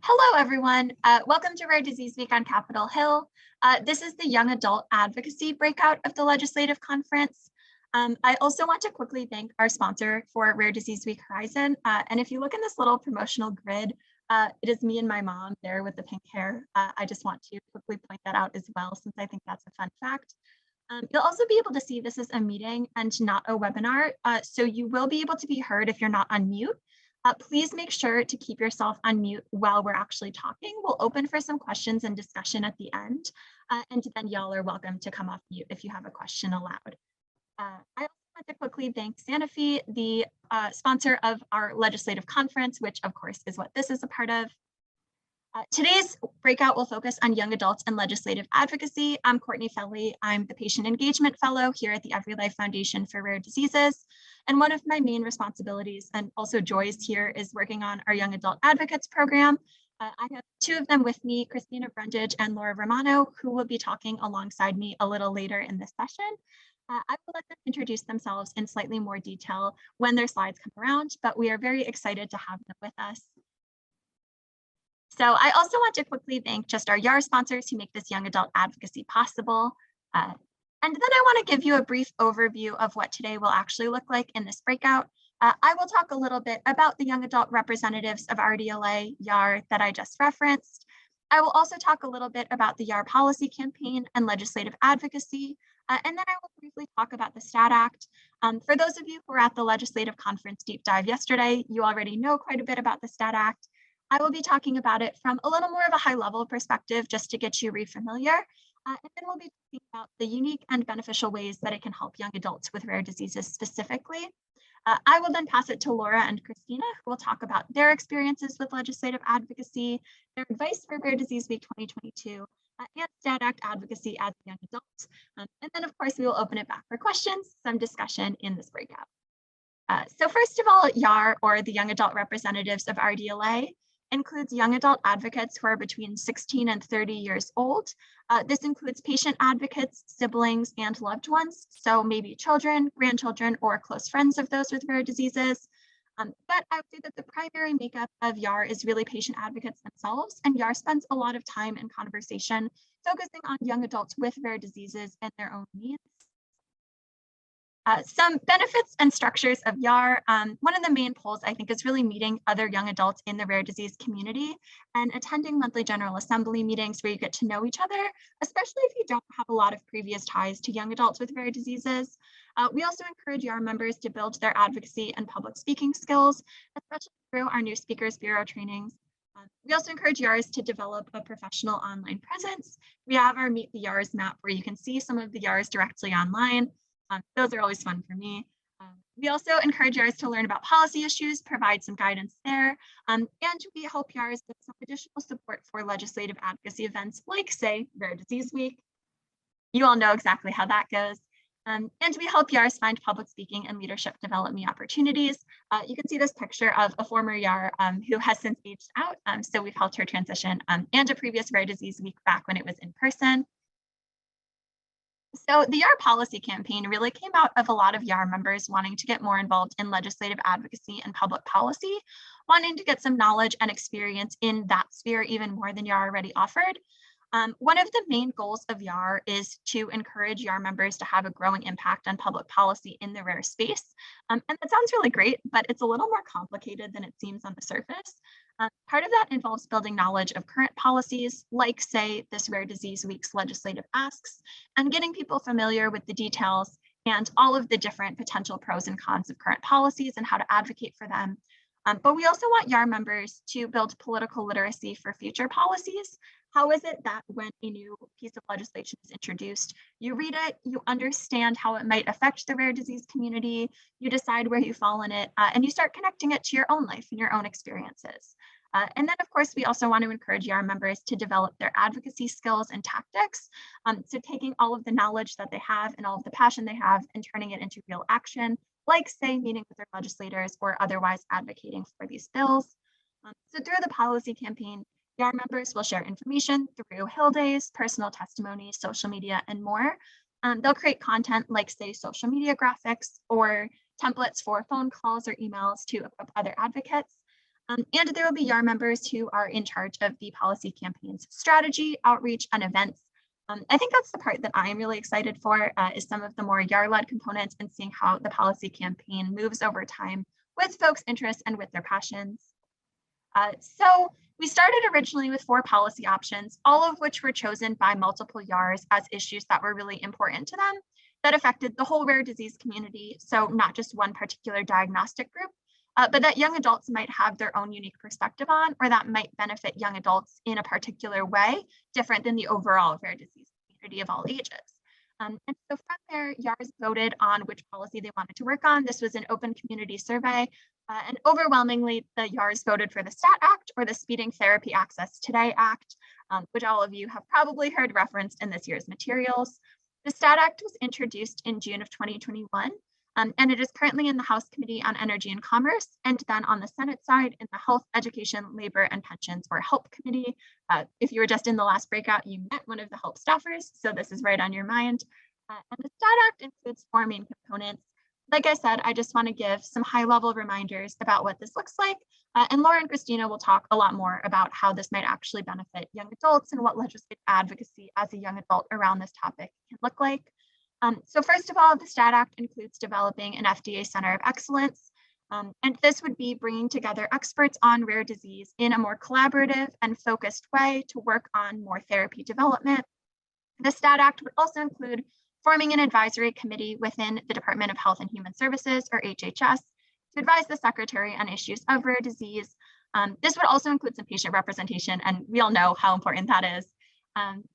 Hello, everyone. Welcome to Rare Disease Week on Capitol Hill. This is the Young Adult Advocacy breakout of the Legislative Conference. I also want to quickly thank our sponsor for Rare Disease Week, Horizon. And if you look in this little promotional grid, it is me and my mom there with the pink hair. I just want to quickly point that out as well, since I think that's a fun fact. You'll also be able to see this is a meeting and not a webinar, so you will be able to be heard if you're not on mute. Please make sure to keep yourself on mute while we're actually talking. We'll open for some questions and discussion at the end, and then y'all are welcome to come off mute if you have a question aloud. I also want to quickly thank Sanofi, the sponsor of our legislative conference, which of course is what this is a part of. Today's breakout will focus on young adults and legislative advocacy. I'm Courtney Felley. I'm the Patient Engagement Fellow here at the Every Life Foundation for Rare Diseases. And one of my main responsibilities and also joys here is working on our Young Adult Advocates program. I have two of them with me, Christina Brundage and Laura Romano, who will be talking alongside me a little later in this session. I will let them introduce themselves in slightly more detail when their slides come around, but we are very excited to have them with us. So I also want to quickly thank just our YAR sponsors who make this young adult advocacy possible. And then I want to give you a brief overview of what today will actually look like in this breakout. I will talk a little bit about the young adult representatives of RDLA, YAR that I just referenced. I will also talk a little bit about the YAR policy campaign and legislative advocacy. And then I will briefly talk about the STAT Act. For those of you who were at the legislative conference deep dive yesterday, you already know quite a bit about the STAT Act. I will be talking about it from a little more of a high level perspective just to get you re-familiar. And then we'll be talking about the unique and beneficial ways that it can help young adults with rare diseases specifically. I will then pass it to Laura and Christina, who will talk about their experiences with legislative advocacy, their advice for Rare Disease Week 2022, and STAT Act advocacy as a young adult. And then, of course, we will open it back for questions, some discussion in this breakout. So first of all, YAR, or the Young Adult Representatives of RDLA, includes young adult advocates who are between 16 and 30 years old. This includes patient advocates, siblings, and loved ones, so maybe children, grandchildren, or close friends of those with rare diseases. But I would say that the primary makeup of YAR is really patient advocates themselves, and YAR spends a lot of time and conversation focusing on young adults with rare diseases and their own needs. Some benefits and structures of YAR. One of the main goals, I think, is really meeting other young adults in the rare disease community and attending monthly General Assembly meetings where you get to know each other, especially if you don't have a lot of previous ties to young adults with rare diseases. We also encourage YAR members to build their advocacy and public speaking skills, especially through our new Speakers Bureau trainings. We also encourage YARs to develop a professional online presence. We have our Meet the YARs map where you can see some of the YARs directly online. Those are always fun for me. We also encourage YARs to learn about policy issues, provide some guidance there, and we help YARs with some additional support for legislative advocacy events like, say, Rare Disease Week. You all know exactly how that goes. And we help YARs find public speaking and leadership development opportunities. You can see this picture of a former YAR who has since aged out, so we've helped her transition, and a previous Rare Disease Week back when it was in person. So the YAR policy campaign really came out of a lot of YAR members wanting to get more involved in legislative advocacy and public policy, wanting to get some knowledge and experience in that sphere even more than YAR already offered. One of the main goals of YAR is to encourage YAR members to have a growing impact on public policy in the rare space. And that sounds really great, but it's a little more complicated than it seems on the surface. Part of that involves building knowledge of current policies, like, say, this Rare Disease Week's legislative asks, and getting people familiar with the details and all of the different potential pros and cons of current policies and how to advocate for them. But we also want YAR members to build political literacy for future policies. How is it that when a new piece of legislation is introduced, you read it, you understand how it might affect the rare disease community, you decide where you fall in it, and you start connecting it to your own life and your own experiences. And then, of course, we also want to encourage YAR members to develop their advocacy skills and tactics. So taking all of the knowledge that they have and all of the passion they have and turning it into real action, like, say, meeting with their legislators or otherwise advocating for these bills. So through the policy campaign, YAR members will share information through Hill Days, personal testimonies, social media, and more. They'll create content like, say, social media graphics or templates for phone calls or emails to equip other advocates. And there will be YAR members who are in charge of the policy campaign's strategy, outreach, and events. I think that's the part that I'm really excited for, is some of the more YAR-led components and seeing how the policy campaign moves over time with folks' interests and with their passions. So we started originally with 4 policy options, all of which were chosen by multiple YARs as issues that were really important to them that affected the whole rare disease community. So not just one particular diagnostic group, but that young adults might have their own unique perspective on, or that might benefit young adults in a particular way, different than the overall rare disease community of all ages. And so from there, YARs voted on which policy they wanted to work on. This was an open community survey, and overwhelmingly, the YARs voted for the STAT Act or the Speeding Therapy Access Today Act, which all of you have probably heard referenced in this year's materials. The STAT Act was introduced in June of 2021, and it is currently in the House Committee on Energy and Commerce, and then on the Senate side in the Health, Education, Labor, and Pensions, or HELP Committee. If you were just in the last breakout, you met one of the HELP staffers, so this is right on your mind. And the STAT Act includes 4 main components. Like I said, I just want to give some high-level reminders about what this looks like, and Laura and Christina will talk a lot more about how this might actually benefit young adults and what legislative advocacy as a young adult around this topic can look like. So first of all, the STAT Act includes developing an FDA Center of Excellence, and this would be bringing together experts on rare disease in a more collaborative and focused way to work on more therapy development. The STAT Act would also include forming an advisory committee within the Department of Health and Human Services, or HHS, to advise the Secretary on issues of rare disease. This would also include some patient representation, and we all know how important that is.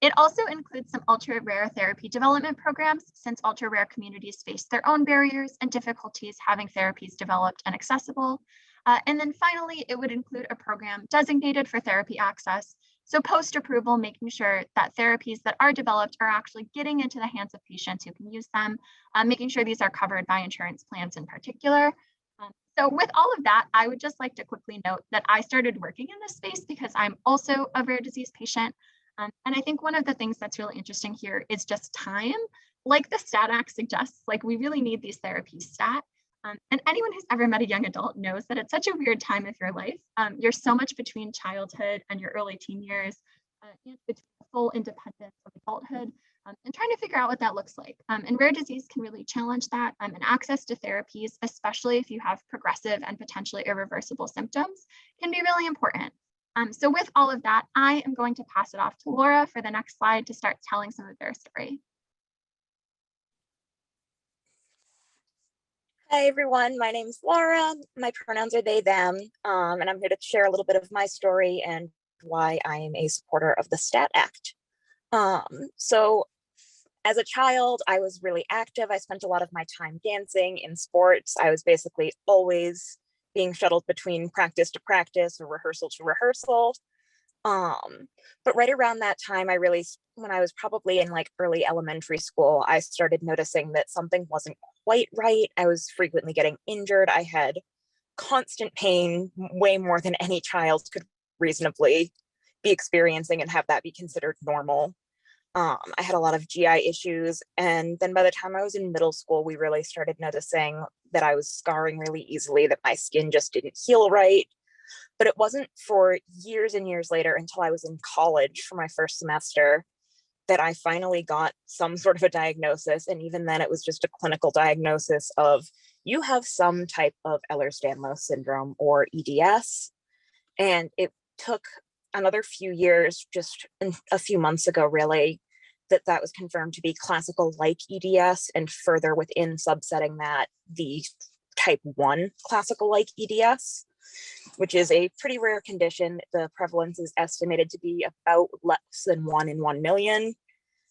It also includes some ultra-rare therapy development programs, since ultra-rare communities face their own barriers and difficulties having therapies developed and accessible. And then finally, it would include a program designated for therapy access. So post-approval, making sure that therapies that are developed are actually getting into the hands of patients who can use them, making sure these are covered by insurance plans in particular. So with all of that, I would just like to quickly note that I started working in this space because I'm also a rare disease patient. And I think one of the things that's really interesting here is just time. Like the STAT Act suggests, like we really need these therapies stat. And anyone who's ever met a young adult knows that it's such a weird time of your life. You're so much between childhood and your early teen years, and between full independence of adulthood, and trying to figure out what that looks like. And rare disease can really challenge that, and access to therapies, especially if you have progressive and potentially irreversible symptoms, can be really important. So with all of that, I am going to pass it off to Laura for the next slide to start telling some of their story. Hi everyone, my name's Laura. My pronouns are they, them, and I'm here to share a little bit of my story and why I am a supporter of the STAT Act. So as a child, I was really active. I spent a lot of my time dancing in sports. I was basically always being shuttled between practice to practice or rehearsal to rehearsal. But right around that time, when I was probably in like early elementary school, I started noticing that something wasn't quite right. I was frequently getting injured. I had constant pain, way more than any child could reasonably be experiencing and have that be considered normal. I had a lot of GI issues. And then by the time I was in middle school, we really started noticing that I was scarring really easily, that my skin just didn't heal right. But it wasn't for years and years later until I was in college for my first semester that I finally got some sort of a diagnosis. And even then it was just a clinical diagnosis of you have some type of Ehlers-Danlos syndrome or EDS. And it took another few years, just a few months ago, really, that was confirmed to be classical like EDS, and further within subsetting that, the type 1 classical like EDS, which is a pretty rare condition. The prevalence is estimated to be about less than 1 in 1 million.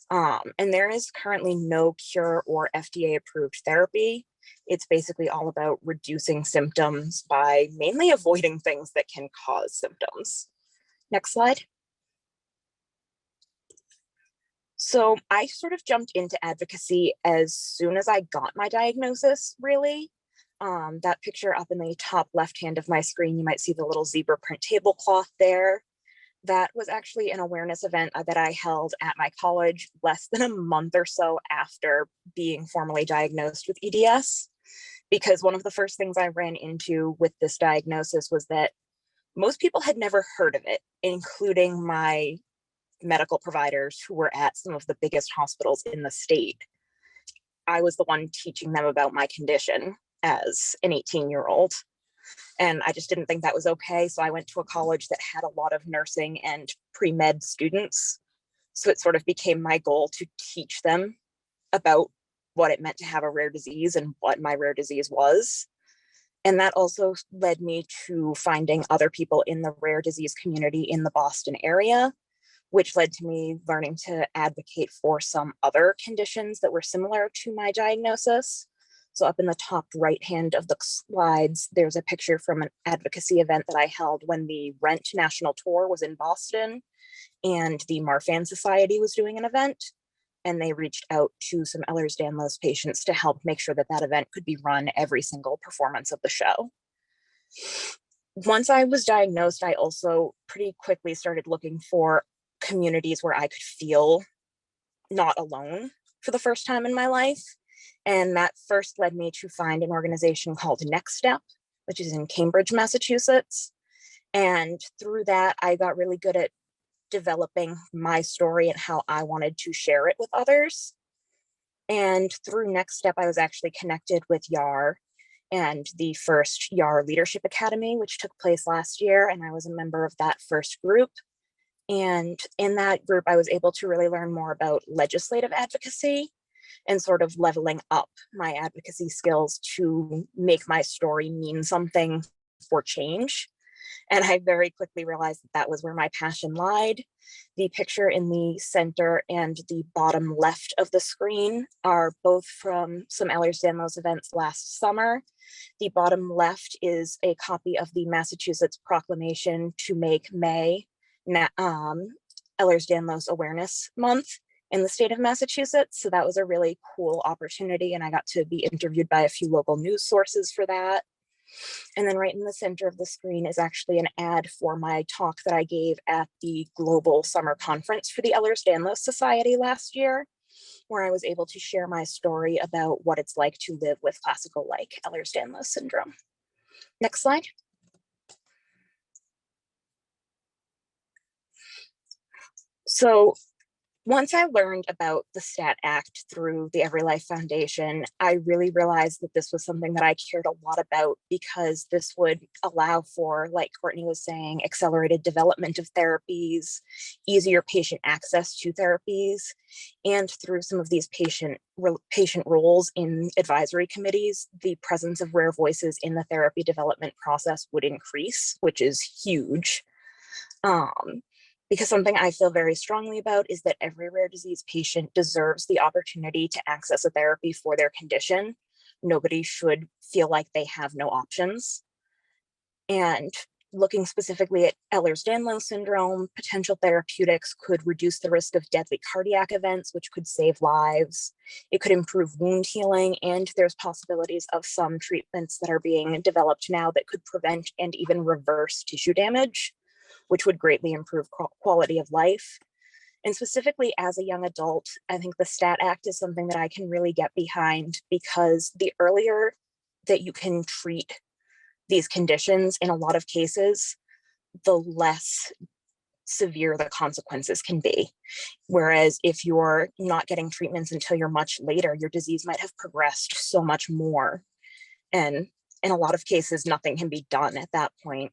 And there is currently no cure or FDA approved therapy. It's basically all about reducing symptoms by mainly avoiding things that can cause symptoms. Next slide. So I sort of jumped into advocacy as soon as I got my diagnosis, really. That picture up in the top left hand of my screen, you might see the little zebra print tablecloth there. That was actually an awareness event that I held at my college less than a month or so after being formally diagnosed with EDS. Because one of the first things I ran into with this diagnosis was that most people had never heard of it, including my medical providers who were at some of the biggest hospitals in the state. I was the one teaching them about my condition as an 18-year-old. And I just didn't think that was okay. So I went to a college that had a lot of nursing and pre-med students. So it sort of became my goal to teach them about what it meant to have a rare disease and what my rare disease was. And that also led me to finding other people in the rare disease community in the Boston area, which led to me learning to advocate for some other conditions that were similar to my diagnosis. So up in the top right hand of the slides, there's a picture from an advocacy event that I held when the Rent National Tour was in Boston and the Marfan Society was doing an event. And they reached out to some Ehlers-Danlos patients to help make sure that that event could be run every single performance of the show. Once I was diagnosed, I also pretty quickly started looking for communities where I could feel not alone for the first time in my life. And that first led me to find an organization called Next Step, which is in Cambridge, Massachusetts. And through that, I got really good at developing my story and how I wanted to share it with others. And through Next Step, I was actually connected with YAR and the first YAR Leadership Academy, which took place last year. And I was a member of that first group. And in that group, I was able to really learn more about legislative advocacy and sort of leveling up my advocacy skills to make my story mean something for change. And I very quickly realized that that was where my passion lied. The picture in the center and the bottom left of the screen are both from some Ehlers-Danlos events last summer. The bottom left is a copy of the Massachusetts proclamation to make May Ehlers-Danlos Awareness Month in the state of Massachusetts. So that was a really cool opportunity. And I got to be interviewed by a few local news sources for that. And then right in the center of the screen is actually an ad for my talk that I gave at the Global Summer Conference for the Ehlers-Danlos Society last year, where I was able to share my story about what it's like to live with classical-like Ehlers-Danlos syndrome. Next slide. So once I learned about the STAT Act through the Every Life Foundation, I really realized that this was something that I cared a lot about because this would allow for, like Courtney was saying, accelerated development of therapies, easier patient access to therapies, and through some of these patient roles in advisory committees, the presence of rare voices in the therapy development process would increase, which is huge. Because something I feel very strongly about is that every rare disease patient deserves the opportunity to access a therapy for their condition. Nobody should feel like they have no options. And looking specifically at Ehlers-Danlos syndrome, potential therapeutics could reduce the risk of deadly cardiac events, which could save lives. It could improve wound healing, and there's possibilities of some treatments that are being developed now that could prevent and even reverse tissue damage, which would greatly improve quality of life. And specifically as a young adult, I think the STAT Act is something that I can really get behind because the earlier that you can treat these conditions in a lot of cases, the less severe the consequences can be. Whereas if you're not getting treatments until you're much later, your disease might have progressed so much more. And in a lot of cases, nothing can be done at that point.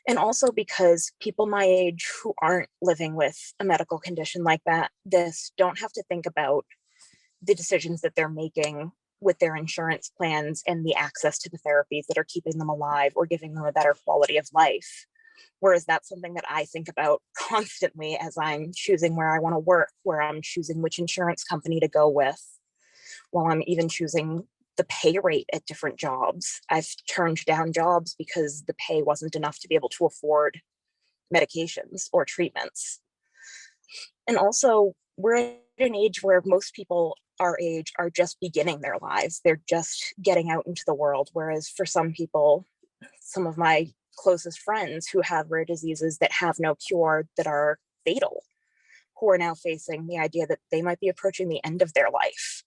And also because people my age who aren't living with a medical condition like this don't have to think about the decisions that they're making with their insurance plans and the access to the therapies that are keeping them alive or giving them a better quality of life. Whereas that's something that I think about constantly as I'm choosing where I want to work, where I'm choosing which insurance company to go with, while I'm even choosing the pay rate at different jobs. I've turned down jobs because the pay wasn't enough to be able to afford medications or treatments. And also, we're at an age where most people our age are just beginning their lives. They're just getting out into the world. Whereas for some people, some of my closest friends who have rare diseases that have no cure, that are fatal, who are now facing the idea that they might be approaching the end of their life.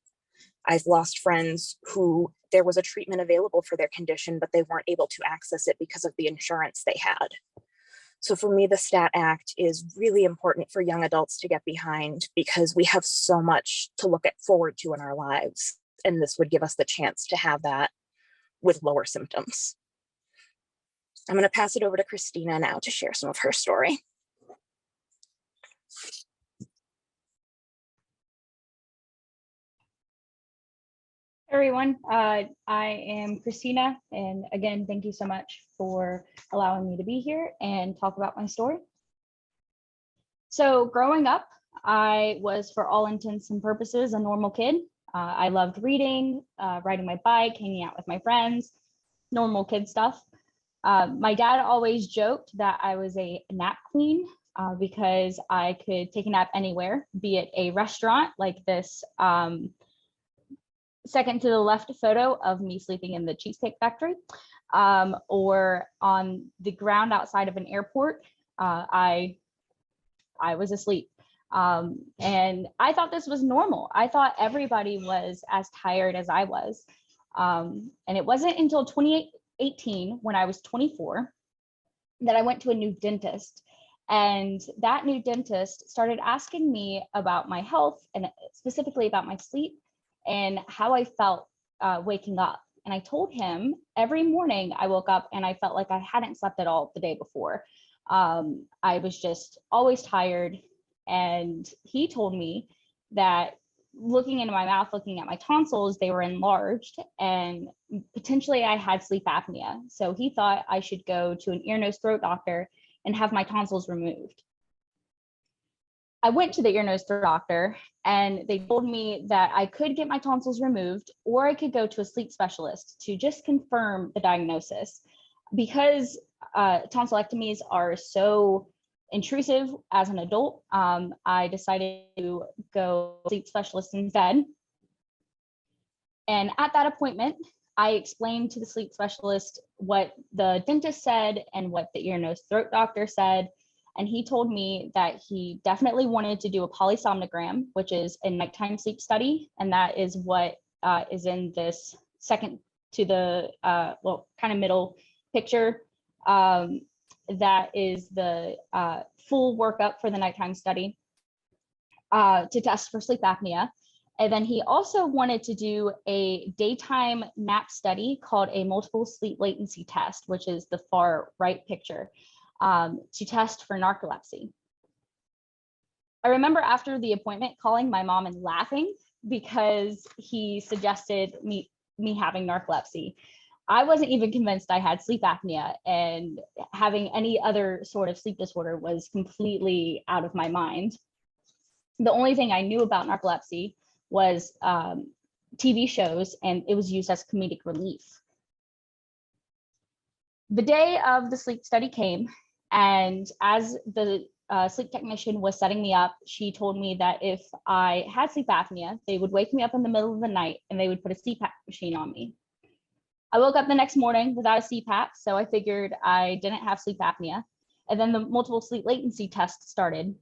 I've lost friends who there was a treatment available for their condition, but they weren't able to access it because of the insurance they had. So for me, the STAT Act is really important for young adults to get behind because we have so much to look at forward to in our lives. And this would give us the chance to have that with lower symptoms. I'm going to pass it over to Christina now to share some of her story. Everyone, I am Christina, and again, thank you so much for allowing me to be here and talk about my story. So growing up, I was, for all intents and purposes, a normal kid. I loved reading, riding my bike, hanging out with my friends, normal kid stuff. My dad always joked that I was a nap queen because I could take a nap anywhere, be it a restaurant like this second to the left photo of me sleeping in the Cheesecake Factory, or on the ground outside of an airport. I was asleep. And I thought this was normal. I thought everybody was as tired as I was. And it wasn't until 2018, when I was 24, that I went to a new dentist. And that new dentist started asking me about my health and specifically about my sleep and how I felt waking up. And I told him every morning I woke up and I felt like I hadn't slept at all the day before. I was just always tired. And he told me that looking into my mouth, looking at my tonsils, they were enlarged and potentially I had sleep apnea. So he thought I should go to an ear, nose, throat doctor and have my tonsils removed. I went to the ear, nose, throat doctor and they told me that I could get my tonsils removed or I could go to a sleep specialist to just confirm the diagnosis. Because tonsillectomies are so intrusive as an adult, I decided to go sleep specialist instead. And at that appointment, I explained to the sleep specialist what the dentist said and what the ear, nose, throat doctor said. And he told me that he definitely wanted to do a polysomnogram, which is a nighttime sleep study. And that is what is in this second to the, well, kind of middle picture. That is the full workup for the nighttime study to test for sleep apnea. And then he also wanted to do a daytime nap study called a multiple sleep latency test, which is the far right picture, to test for narcolepsy. I remember after the appointment calling my mom and laughing because he suggested me having narcolepsy. I wasn't even convinced I had sleep apnea, and having any other sort of sleep disorder was completely out of my mind. The only thing I knew about narcolepsy was TV shows, and it was used as comedic relief. The day of the sleep study came, and as the sleep technician was setting me up, she told me that if I had sleep apnea, they would wake me up in the middle of the night and they would put a CPAP machine on me. I woke up the next morning without a CPAP, so I figured I didn't have sleep apnea. And then the multiple sleep latency test started.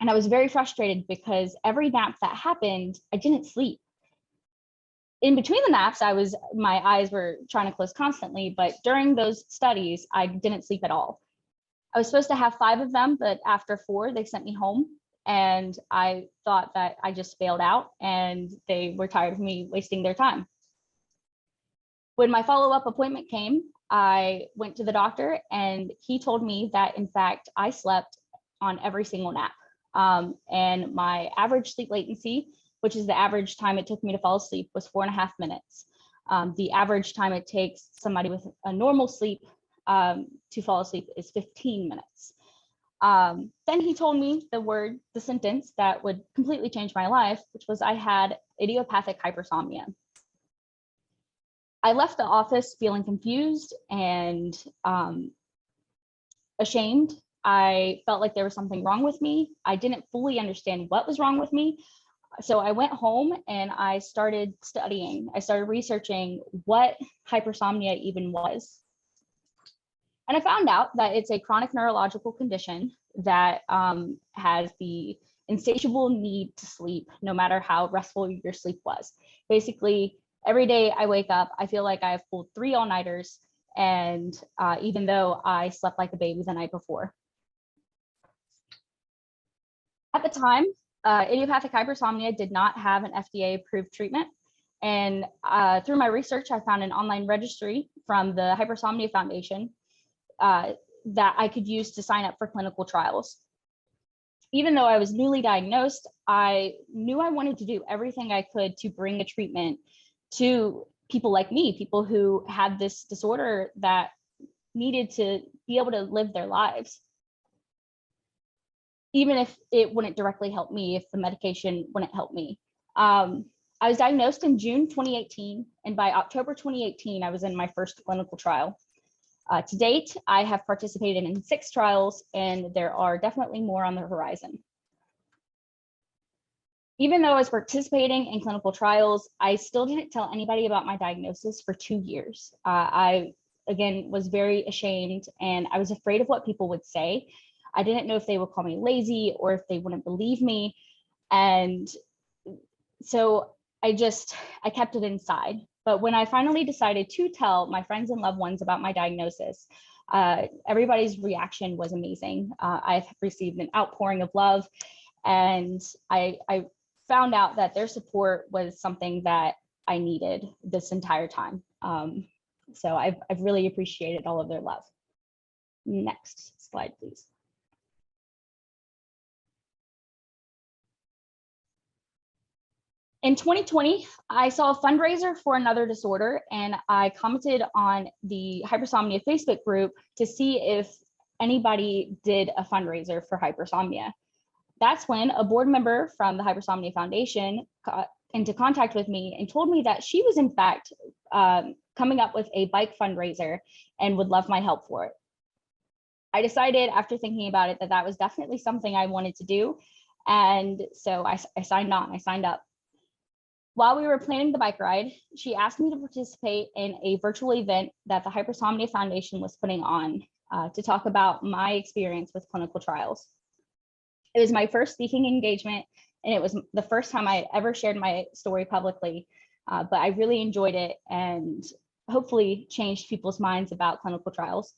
And I was very frustrated because every nap that happened, I didn't sleep. In between the naps, my eyes were trying to close constantly, but during those studies, I didn't sleep at all. I was supposed to have 5 of them, but after 4, they sent me home. And I thought that I just failed out and they were tired of me wasting their time. When my follow-up appointment came, I went to the doctor and he told me that in fact, I slept on every single nap. And my average sleep latency, which is the average time it took me to fall asleep, was 4.5 minutes. The average time it takes somebody with a normal sleep to fall asleep is 15 minutes. Then he told me the sentence that would completely change my life, which was I had idiopathic hypersomnia. I left the office feeling confused and ashamed. I felt like there was something wrong with me. I didn't fully understand what was wrong with me. So I went home and I started studying. I started researching what hypersomnia even was. And I found out that it's a chronic neurological condition that has the insatiable need to sleep, no matter how restful your sleep was. Basically, every day I wake up, I feel like I've pulled 3 all-nighters And even though I slept like a baby the night before. At the time, idiopathic hypersomnia did not have an FDA approved treatment. And through my research, I found an online registry from the Hypersomnia Foundation that I could use to sign up for clinical trials. Even though I was newly diagnosed, I knew I wanted to do everything I could to bring a treatment to people like me, people who had this disorder that needed to be able to live their lives. Even if it wouldn't directly help me, if the medication wouldn't help me. I was diagnosed in June 2018, and by October 2018, I was in my first clinical trial. To date, I have participated in 6 trials, and there are definitely more on the horizon. Even though I was participating in clinical trials, I still didn't tell anybody about my diagnosis for 2 years. I, again, was very ashamed, and I was afraid of what people would say. I didn't know if they would call me lazy or if they wouldn't believe me. And so I kept it inside. But when I finally decided to tell my friends and loved ones about my diagnosis, everybody's reaction was amazing. I've received an outpouring of love, and I found out that their support was something that I needed this entire time. So I've really appreciated all of their love. Next slide, please. In 2020, I saw a fundraiser for another disorder, and I commented on the hypersomnia Facebook group to see if anybody did a fundraiser for hypersomnia. That's when a board member from the Hypersomnia Foundation got into contact with me and told me that she was in fact coming up with a bike fundraiser and would love my help for it. I decided after thinking about it that that was definitely something I wanted to do. And so I signed on, I signed up. While we were planning the bike ride, she asked me to participate in a virtual event that the Hypersomnia Foundation was putting on to talk about my experience with clinical trials. It was my first speaking engagement, and it was the first time I had ever shared my story publicly, but I really enjoyed it and hopefully changed people's minds about clinical trials.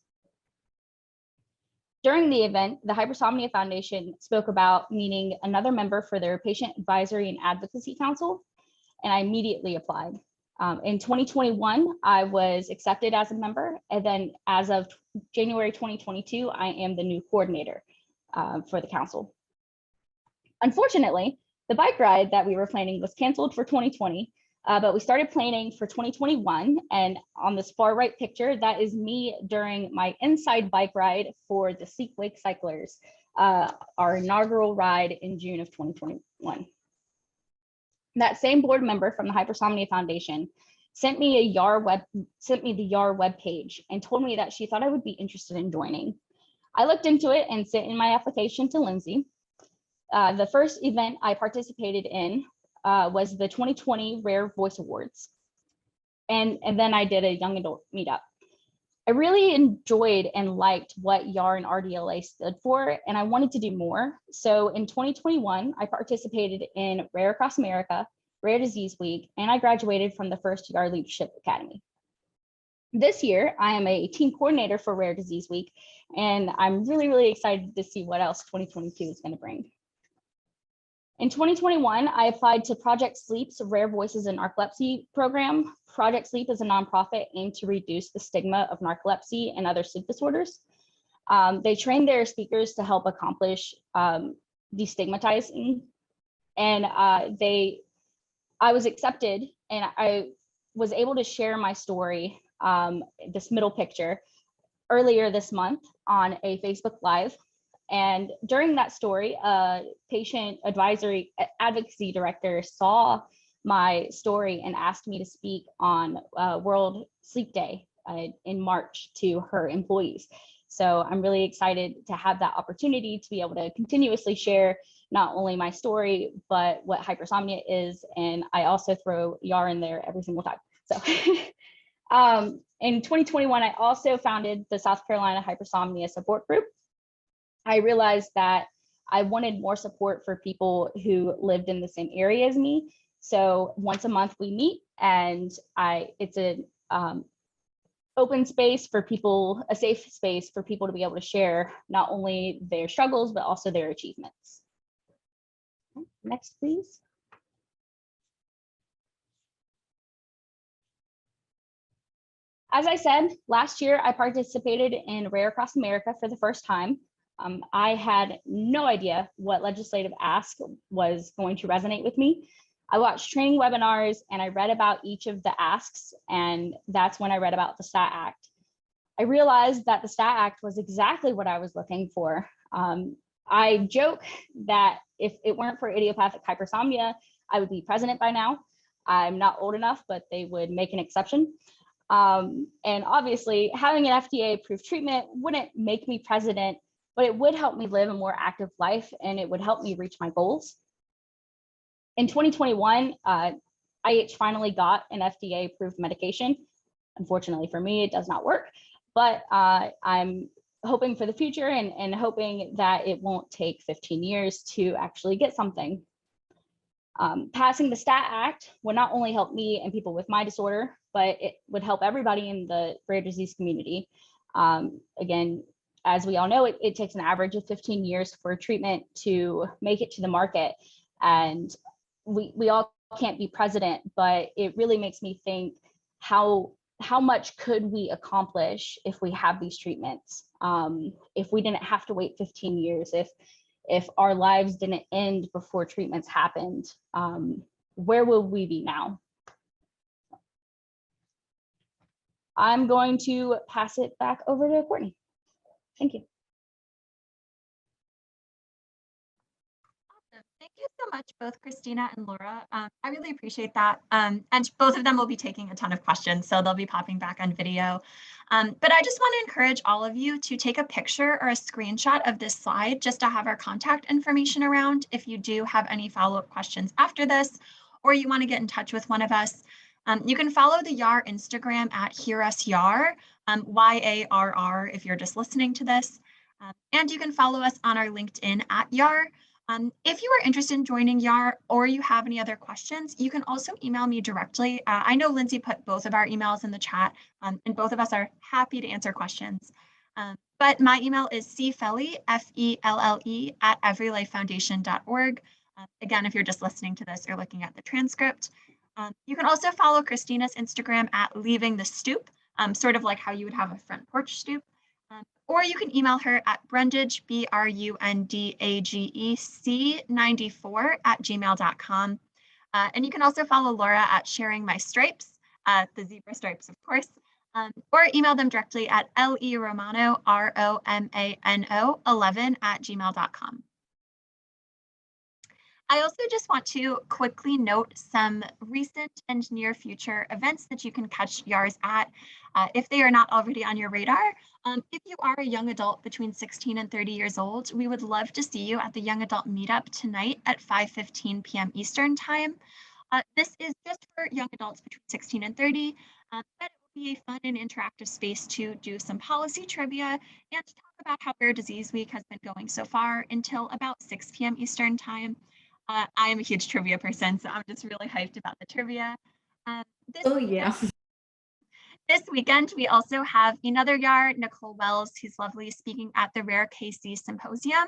During the event, the Hypersomnia Foundation spoke about needing another member for their Patient Advisory and Advocacy Council, and I immediately applied. In 2021, I was accepted as a member, and then as of January 2022, I am the new coordinator for the council. Unfortunately, the bike ride that we were planning was canceled for 2020, but we started planning for 2021. And on this far right picture, that is me during my inside bike ride for the Sleep Wake Cyclers, our inaugural ride in June of 2021. That same board member from the Hypersomnia Foundation sent me the YAR webpage and told me that she thought I would be interested in joining. I looked into it and sent in my application to Lindsay. The first event I participated in was the 2020 Rare Voice Awards. And then I did a young adult meetup. I really enjoyed and liked what YAR and RDLA stood for, and I wanted to do more. So in 2021, I participated in Rare Across America, Rare Disease Week, and I graduated from the first YAR Leadership Academy. This year, I am a team coordinator for Rare Disease Week, and I'm really, really excited to see what else 2022 is going to bring. In 2021, I applied to Project Sleep's Rare Voices in Narcolepsy program. Project Sleep is a nonprofit aimed to reduce the stigma of narcolepsy and other sleep disorders. They train their speakers to help accomplish destigmatizing. And I was accepted, and I was able to share my story, this middle picture, earlier this month on a Facebook Live. And during that story, a patient advisory advocacy director saw my story and asked me to speak on World Sleep Day in March to her employees. So I'm really excited to have that opportunity to be able to continuously share not only my story, but what hypersomnia is. And I also throw YAR in there every single time. So in 2021, I also founded the South Carolina Hypersomnia Support Group. I realized that I wanted more support for people who lived in the same area as me. So once a month we meet, and it's a open space for people, a safe space for people to be able to share not only their struggles, but also their achievements. Next, please. As I said, last year I participated in Rare Across America for the first time. I had no idea what legislative ask was going to resonate with me. I watched training webinars and I read about each of the asks, and that's when I read about the STAT Act. I realized that the STAT Act was exactly what I was looking for. I joke that if it weren't for idiopathic hypersomnia, I would be president by now. I'm not old enough, but they would make an exception. And obviously, having an FDA-approved treatment wouldn't make me president, but it would help me live a more active life and it would help me reach my goals. In 2021, IH finally got an FDA-approved medication. Unfortunately for me, it does not work, but I'm hoping for the future and hoping that it won't take 15 years to actually get something. Passing the STAT Act would not only help me and people with my disorder, but it would help everybody in the rare disease community. Again, as we all know, it takes an average of 15 years for a treatment to make it to the market. And we all can't be president, but it really makes me think how much could we accomplish if we have these treatments? If we didn't have to wait 15 years, if our lives didn't end before treatments happened, where will we be now? I'm going to pass it back over to Courtney. Thank you. Awesome. Thank you so much, both Christina and Laura. I really appreciate that. And both of them will be taking a ton of questions, so they'll be popping back on video. But I just want to encourage all of you to take a picture or a screenshot of this slide just to have our contact information around if you do have any follow-up questions after this, or you want to get in touch with one of us. You can follow the YAR Instagram at HearUsYAR, YARR if you're just listening to this. And you can follow us on our LinkedIn at YAR. If you are interested in joining YAR or you have any other questions, you can also email me directly. I know Lindsay put both of our emails in the chat, and both of us are happy to answer questions. But my email is cfelle, F-E-L-L-E, at everylifefoundation.org. Again, if you're just listening to this or looking at the transcript. You can also follow Christina's Instagram at Leaving the Stoop, sort of like how you would have a front porch stoop. Or you can email her at brundage, BRUNDAGEC94 at gmail.com. And you can also follow Laura at Sharing My Stripes, the zebra stripes, of course, or email them directly at leromano, ROMANO 11 at gmail.com. I also just want to quickly note some recent and near future events that you can catch YARS at if they are not already on your radar. If you are a young adult between 16 and 30 years old, we would love to see you at the Young Adult Meetup tonight at 5:15 p.m. Eastern Time. This is just for young adults between 16 and 30, but it will be a fun and interactive space to do some policy trivia and talk about how Rare Disease Week has been going so far until about 6 p.m. Eastern Time. I am a huge trivia person, so I'm just really hyped about the trivia. This weekend, we also have another YAR, Nicole Wells, who's lovely, speaking at the Rare KC Symposium.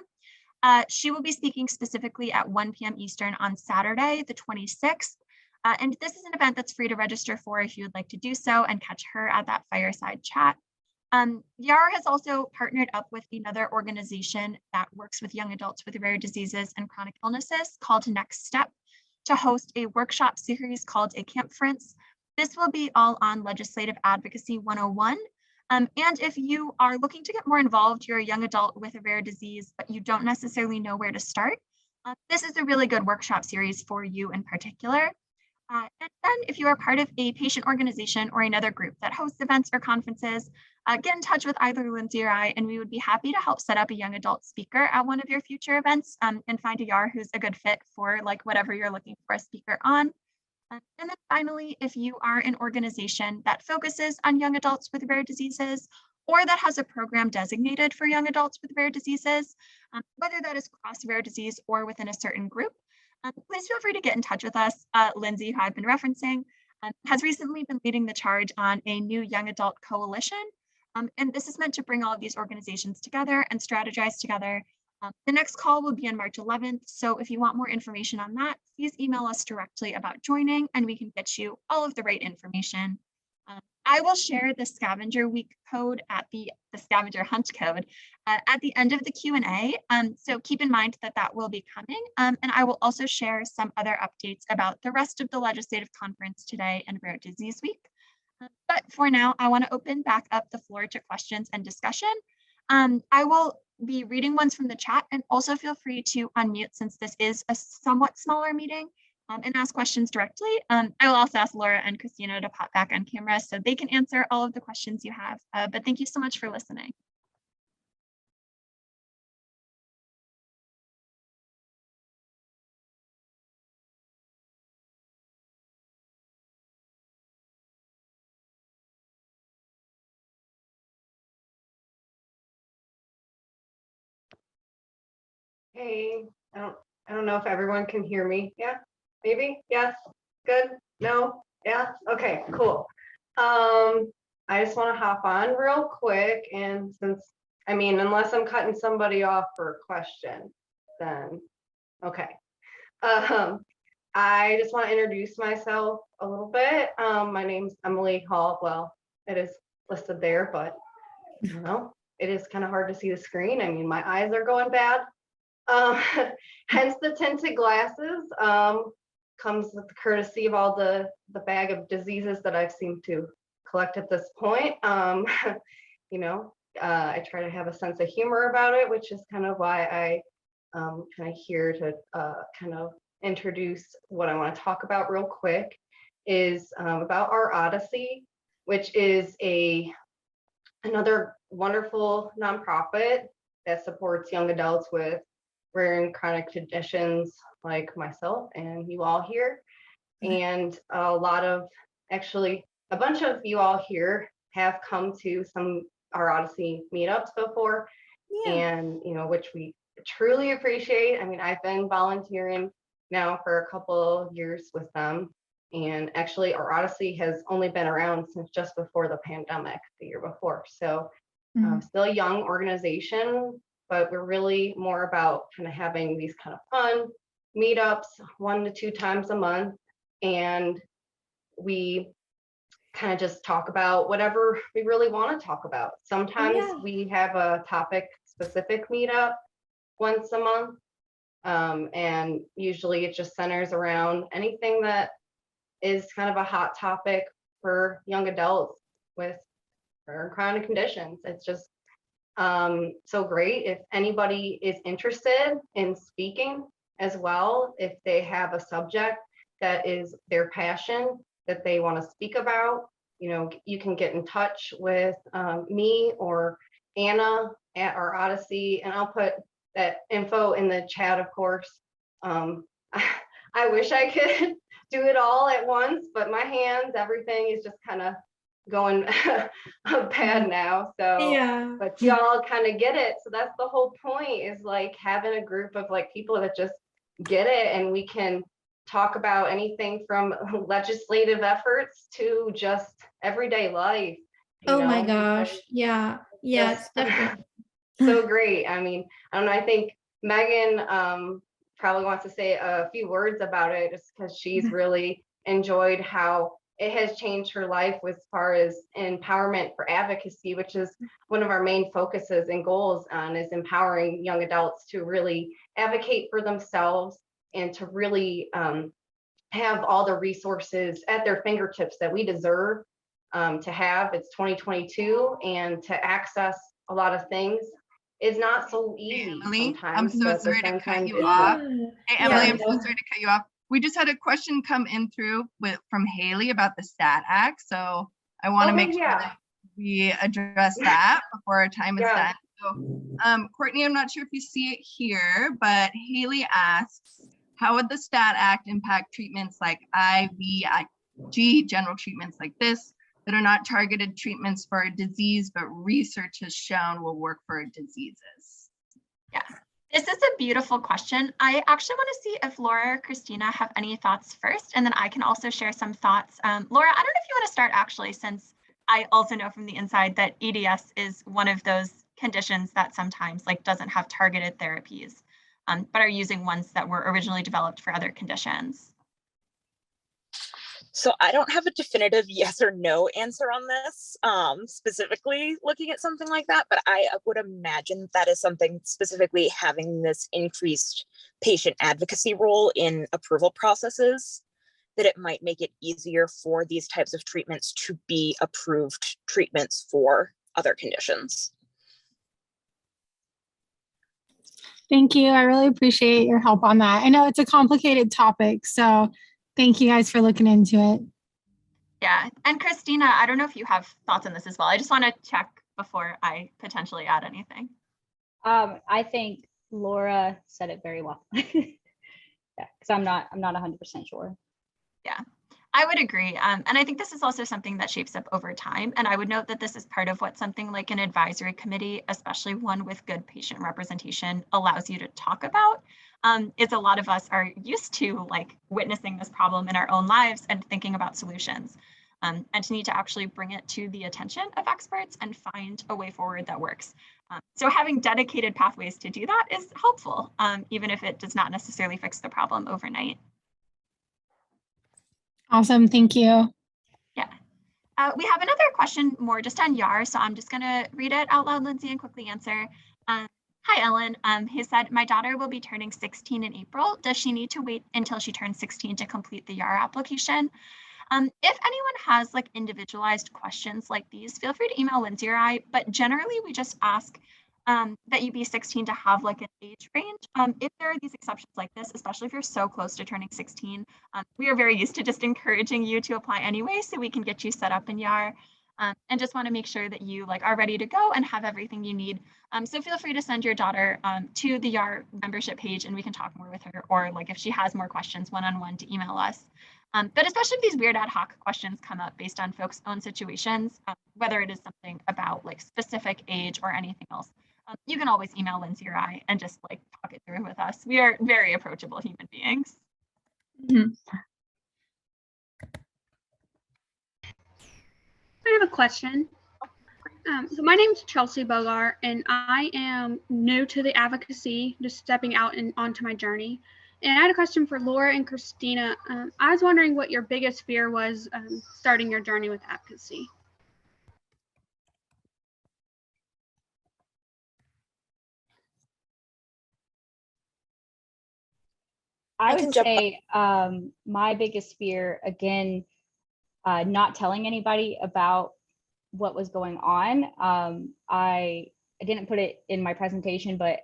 She will be speaking specifically at 1 p.m. Eastern on Saturday, the 26th. And this is an event that's free to register for if you would like to do so and catch her at that fireside chat. YAR has also partnered up with another organization that works with young adults with rare diseases and chronic illnesses called Next Step to host a workshop series called A Campference. This will be all on Legislative Advocacy 101. And if you are looking to get more involved, you're a young adult with a rare disease, but you don't necessarily know where to start, this is a really good workshop series for you in particular. And then if you are part of a patient organization or another group that hosts events or conferences, get in touch with either Lindsay or I, and we would be happy to help set up a young adult speaker at one of your future events and find a YAR who's a good fit for like whatever you're looking for a speaker on. And then finally, if you are an organization that focuses on young adults with rare diseases or that has a program designated for young adults with rare diseases, whether that is cross rare disease or within a certain group, please feel free to get in touch with us. Lindsay, who I've been referencing, has recently been leading the charge on a new young adult coalition. And this is meant to bring all of these organizations together and strategize together. The next call will be on March 11th. So if you want more information on that, please email us directly about joining and we can get you all of the right information. I will share the scavenger week code at the scavenger hunt code at the end of the Q&A. So keep in mind that that will be coming. And I will also share some other updates about the rest of the legislative conference today and Rare Disease Week. But for now, I want to open back up the floor to questions and discussion. I will be reading ones from the chat, and also feel free to unmute since this is a somewhat smaller meeting, and ask questions directly. I will also ask Laura and Christina to pop back on camera so they can answer all of the questions you have. But thank you so much for listening. Hey, I don't know if everyone can hear me. Yeah, maybe, yes, good, no, yeah, okay, cool. I just want to hop on real quick, and since, I mean, unless I'm cutting somebody off for a question, then, okay. I just want to introduce myself a little bit. My name's Emily Hall. Well, it is listed there, but I don't know, it is kind of hard to see the screen. I mean, my eyes are going bad. Hence the tinted glasses. Comes with the courtesy of all the bag of diseases that I've seemed to collect at this point. You know, I try to have a sense of humor about it, which is kind of why I kind of here to kind of introduce what I want to talk about real quick is about our Odyssey, which is another wonderful nonprofit that supports young adults with rare and chronic conditions like myself and you all here. And a lot of, actually, a bunch of you all here have come to our Odyssey meetups before, and you know, which we truly appreciate. I mean, I've been volunteering now for a couple of years with them, and actually our Odyssey has only been around since just before the pandemic, the year before. So still a young organization, but we're really more about kind of having these kind of fun meetups 1 to 2 times a month. And we kind of just talk about whatever we really want to talk about. Sometimes we have a topic specific meetup once a month. And usually it just centers around anything that is kind of a hot topic for young adults with chronic conditions. It's just so great if anybody is interested in speaking as well, if they have a subject that is their passion that they want to speak about, you know, you can get in touch with me or Anna at our Odyssey, and I'll put that info in the chat, of course. I wish I could do it all at once, but my hands, everything is just kind of going bad now. So but y'all kind of get it. So that's the whole point, is like having a group of like people that just get it, and we can talk about anything from legislative efforts to just everyday life. Oh my gosh. Yeah. Yes, definitely. So great. I mean, I don't know, I think Megan probably wants to say a few words about it, just because she's really enjoyed how it has changed her life as far as empowerment for advocacy, which is one of our main focuses and goals is empowering young adults to really advocate for themselves and to really have all the resources at their fingertips that we deserve to have. It's 2022, and to access a lot of things is not so easy. Emily, sometimes. I'm so sorry to cut you off. Hey, Emily, I'm so sorry to cut you off. We just had a question come in from Haley about the STAT Act. So I want to make sure that we address that before our time is done. So Courtney, I'm not sure if you see it here, but Haley asks, how would the STAT Act impact treatments like IVIG, general treatments like this, that are not targeted treatments for a disease, but research has shown will work for diseases? Yeah, This is a beautiful question. I actually want to see if Laura or Christina have any thoughts first, and then I can also share some thoughts. Laura, I don't know if you want to start actually, since I also know from the inside that EDS is one of those conditions that sometimes like doesn't have targeted therapies, but are using ones that were originally developed for other conditions. So I don't have a definitive yes or no answer on this, specifically looking at something like that, but I would imagine that is something specifically having this increased patient advocacy role in approval processes, that it might make it easier for these types of treatments to be approved treatments for other conditions. Thank you. I really appreciate your help on that. I know it's a complicated topic, so thank you guys for looking into it. Yeah, and Christina, I don't know if you have thoughts on this as well. I just want to check before I potentially add anything. I think Laura said it very well. Yeah, because I'm not 100% sure. Yeah, I would agree. And I think this is also something that shapes up over time. And I would note that this is part of what something like an advisory committee, especially one with good patient representation, allows you to talk about. Is a lot of us are used to like witnessing this problem in our own lives and thinking about solutions. And to need to actually bring it to the attention of experts and find a way forward that works. So having dedicated pathways to do that is helpful, even if it does not necessarily fix the problem overnight. Awesome. Thank you. Yeah. We have another question more just on YAR, so I'm just going to read it out loud, Lindsay, and quickly answer. Hi, Ellen, who said, my daughter will be turning 16 in April. Does she need to wait until she turns 16 to complete the YAR application? If anyone has like individualized questions like these, feel free to email Lindsay or I, but generally we just ask that you be 16 to have like an age range. If there are these exceptions like this, especially if you're so close to turning 16, we are very used to just encouraging you to apply anyway, so we can get you set up in YAR. And just want to make sure that you like are ready to go and have everything you need. So feel free to send your daughter to the YAR membership page and we can talk more with her, or like if she has more questions one-on-one to email us. But especially if these weird ad hoc questions come up based on folks' own situations, whether it is something about like specific age or anything else, you can always email Lindsay or I and just like talk it through with us. We are very approachable human beings. Mhm. I have a question. So my name is Chelsea Bogart, and I am new to the advocacy, just stepping out and onto my journey. And I had a question for Laura and Christina. I was wondering what your biggest fear was starting your journey with advocacy. I can would jump say my biggest fear, again, not telling anybody about what was going on. I didn't put it in my presentation, but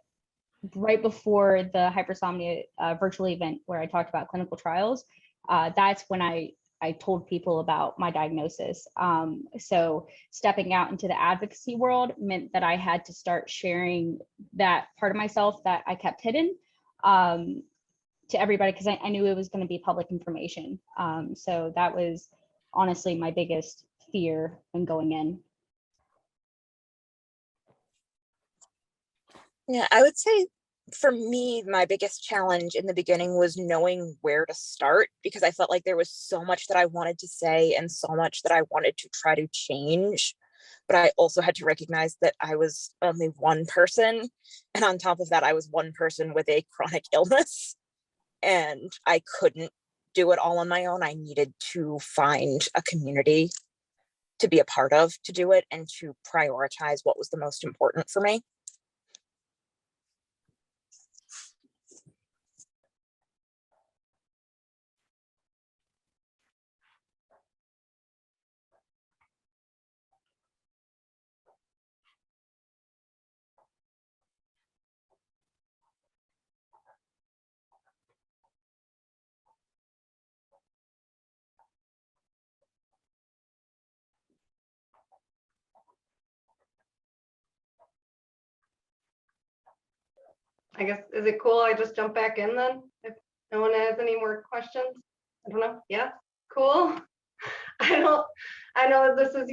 right before the hypersomnia virtual event where I talked about clinical trials, that's when I told people about my diagnosis. So stepping out into the advocacy world meant that I had to start sharing that part of myself that I kept hidden to everybody, because I knew it was going to be public information. So that was honestly my biggest fear when going in. Yeah, I would say for me, my biggest challenge in the beginning was knowing where to start, because I felt like there was so much that I wanted to say and so much that I wanted to try to change. But I also had to recognize that I was only one person. And on top of that, I was one person with a chronic illness. And I couldn't do it all on my own. I needed to find a community to be a part of to do it and to prioritize what was the most important for me. I guess, is it cool? I just jump back in then? If no one has any more questions? I don't know. Yeah, cool. I know that this is,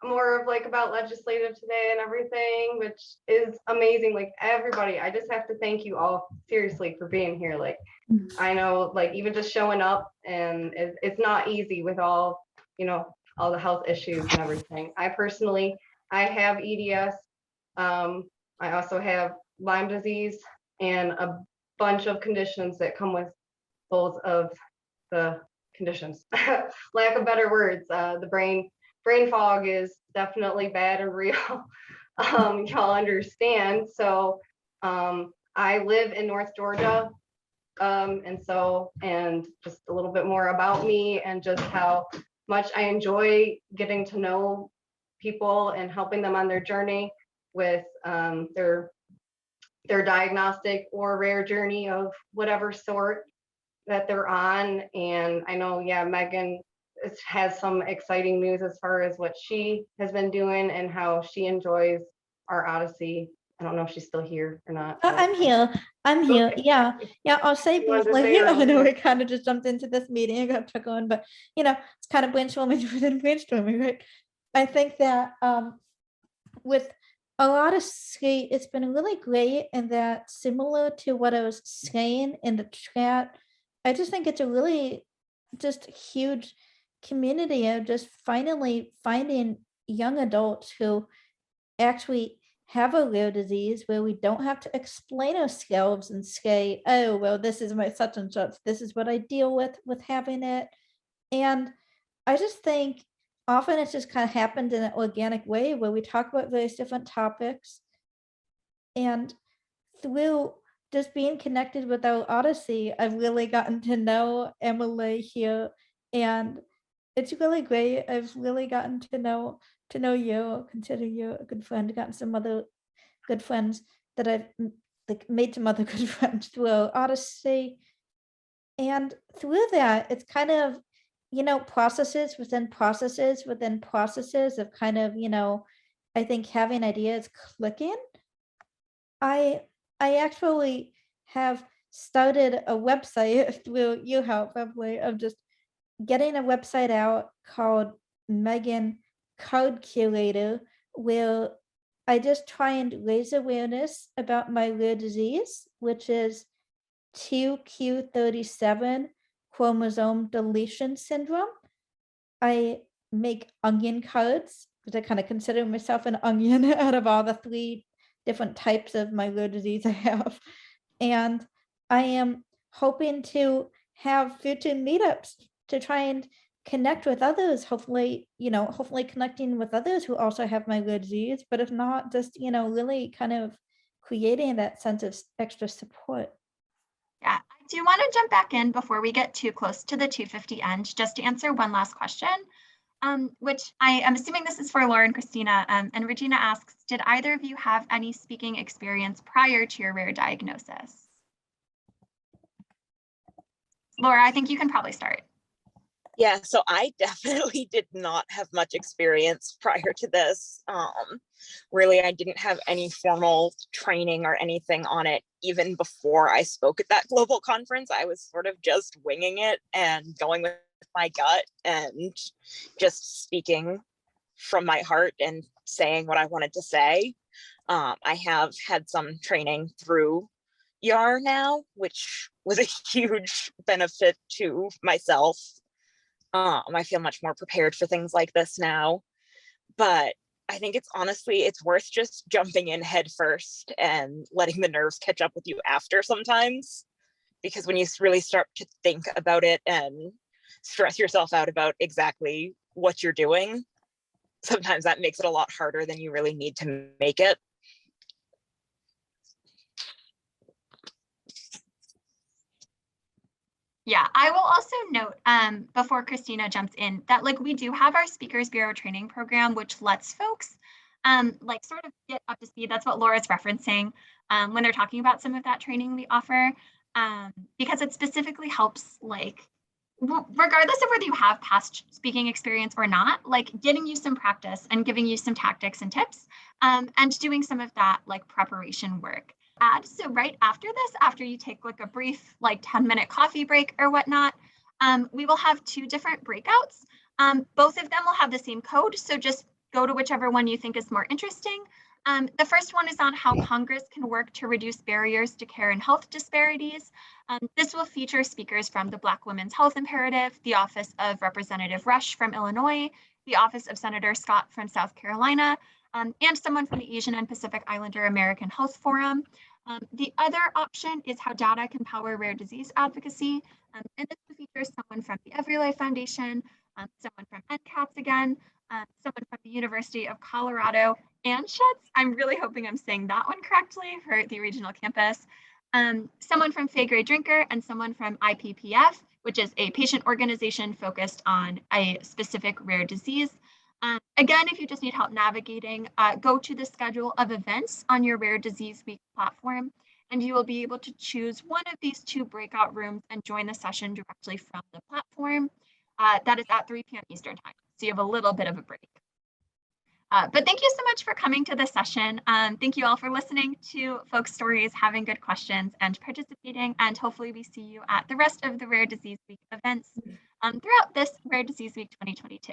more of like about legislative today and everything, which is amazing. Like everybody, I just have to thank you all seriously for being here. Like, I know, like even just showing up, and it's not easy with all, all the health issues and everything. I have EDS. I also have Lyme disease and a bunch of conditions that come with both of the conditions. Lack of better words, the brain fog is definitely bad and real. Y'all understand. So I live in North Georgia. And just a little bit more about me and just how much I enjoy getting to know people and helping them on their journey with their diagnostic or rare journey of whatever sort that they're on. And I know, Megan has some exciting news as far as what she has been doing and how she enjoys our Odyssey. I don't know if she's still here or not. I'm here. Okay. Yeah. I'll say You wanted to briefly. say I know earlier. we kind of just jumped into this meeting and got took on, but it's kind of brainstorming within brainstorming, right? I think that with a lot of skate, it's been really great, and that similar to what I was saying in the chat, I just think it's a really just huge community of just finally finding young adults who actually have a rare disease where we don't have to explain ourselves and say, oh, well, this is my such and such. This is what I deal with having it. And I just think often it's just kind of happened in an organic way where we talk about various different topics. And through just being connected with our Odyssey, I've really gotten to know Emily here. And it's really great. I've really gotten to know you, consider you a good friend, gotten some other good friends that I've made some other good friends through our Odyssey. And through that, it's kind of, processes within processes within processes of kind of, I think having ideas clicking. I actually have started a website through your help, probably, of just getting a website out called Megan Code Curator, where I just try and raise awareness about my rare disease, which is 2q37 chromosome deletion syndrome. I make onion cards because I kind of consider myself an onion out of all the 3 different types of my rare disease I have. And I am hoping to have future meetups to try and connect with others, hopefully connecting with others who also have my rare disease, but if not, just, really kind of creating that sense of extra support. Yeah, I do want to jump back in before we get too close to the 2:50 end, just to answer one last question, which I am assuming this is for Laura and Christina. And Regina asks, did either of you have any speaking experience prior to your rare diagnosis? Laura, I think you can probably start. Yeah, so I definitely did not have much experience prior to this. Really, I didn't have any formal training or anything on it. Even before I spoke at that global conference, I was sort of just winging it and going with my gut and just speaking from my heart and saying what I wanted to say. I have had some training through YAR now, which was a huge benefit to myself. I feel much more prepared for things like this now, but I think it's worth just jumping in head first and letting the nerves catch up with you after sometimes, because when you really start to think about it and stress yourself out about exactly what you're doing, sometimes that makes it a lot harder than you really need to make it. Yeah, I will also note before Christina jumps in that we do have our Speakers Bureau training program, which lets folks sort of get up to speed. That's what Laura's referencing when they're talking about some of that training we offer, because it specifically helps regardless of whether you have past speaking experience or not, getting you some practice and giving you some tactics and tips and doing some of that preparation work. So right after this, after you take a brief 10-minute coffee break or whatnot, we will have 2 different breakouts Both of them will have the same code, so just go to whichever one you think is more interesting. The first one is on how Congress can work to reduce barriers to care and health disparities. This will feature speakers from the Black Women's Health Imperative, the Office of Representative Rush from Illinois, the Office of Senator Scott from South Carolina, and someone from the Asian and Pacific Islander American Health Forum. The other option is how data can power rare disease advocacy, and this will feature someone from the Every Life Foundation, someone from NCATS again, someone from the University of Colorado, and Schutz. I'm really hoping I'm saying that one correctly for the regional campus. Someone from Faegre Drinker and someone from IPPF, which is a patient organization focused on a specific rare disease. Again, if you just need help navigating, go to the schedule of events on your Rare Disease Week platform, and you will be able to choose one of these 2 breakout rooms and join the session directly from the platform. That is at 3 p.m. Eastern time, so you have a little bit of a break. But thank you so much for coming to this session. Thank you all for listening to folks' stories, having good questions, and participating. And hopefully we see you at the rest of the Rare Disease Week events throughout this Rare Disease Week 2022.